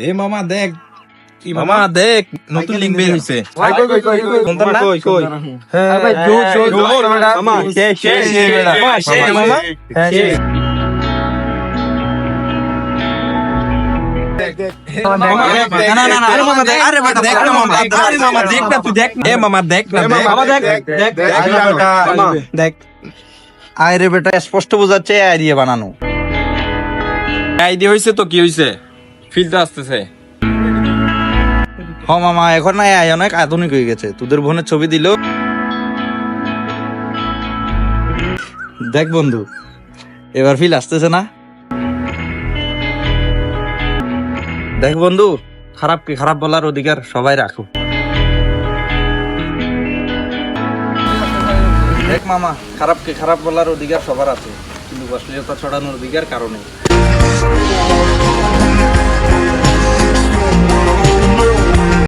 এ মামা দেখ কি মামা দেখ নতুন লিঙ্ক বের হইছে সুন্দর না হ্যাঁ ভাই জোর জোর মামা শেষ মামা শেষ মামা শেষ না না না আরে মামা দেখ আরে বেটা দেখ না মামা আরে মামা দেখ না তুই দেখ এ মামা দেখ না মামা দেখ দেখ মামা দেখ আরে বেটা স্পষ্ট বোঝাচ্ছে আই দিয়ে বানানো। আইডিয়া হইছে তো কি হইছে ফিল্টার আসতেছে হ মামা এখন না আই অনেক আধুনিক হয়ে গেছে, তোদের বোনের ছবি দিল দেখ বন্ধু, এবার ফিল আসতেছে না? দেখ বন্ধু, খারাপ কি খারাপ বলার অধিকার সবাই রাখো। দেখ মামা, খারাপ কি খারাপ বলার অধিকার সবার আছে, কিন্তু অশ্লীলতা ছড়ানোর অধিকার কারণে।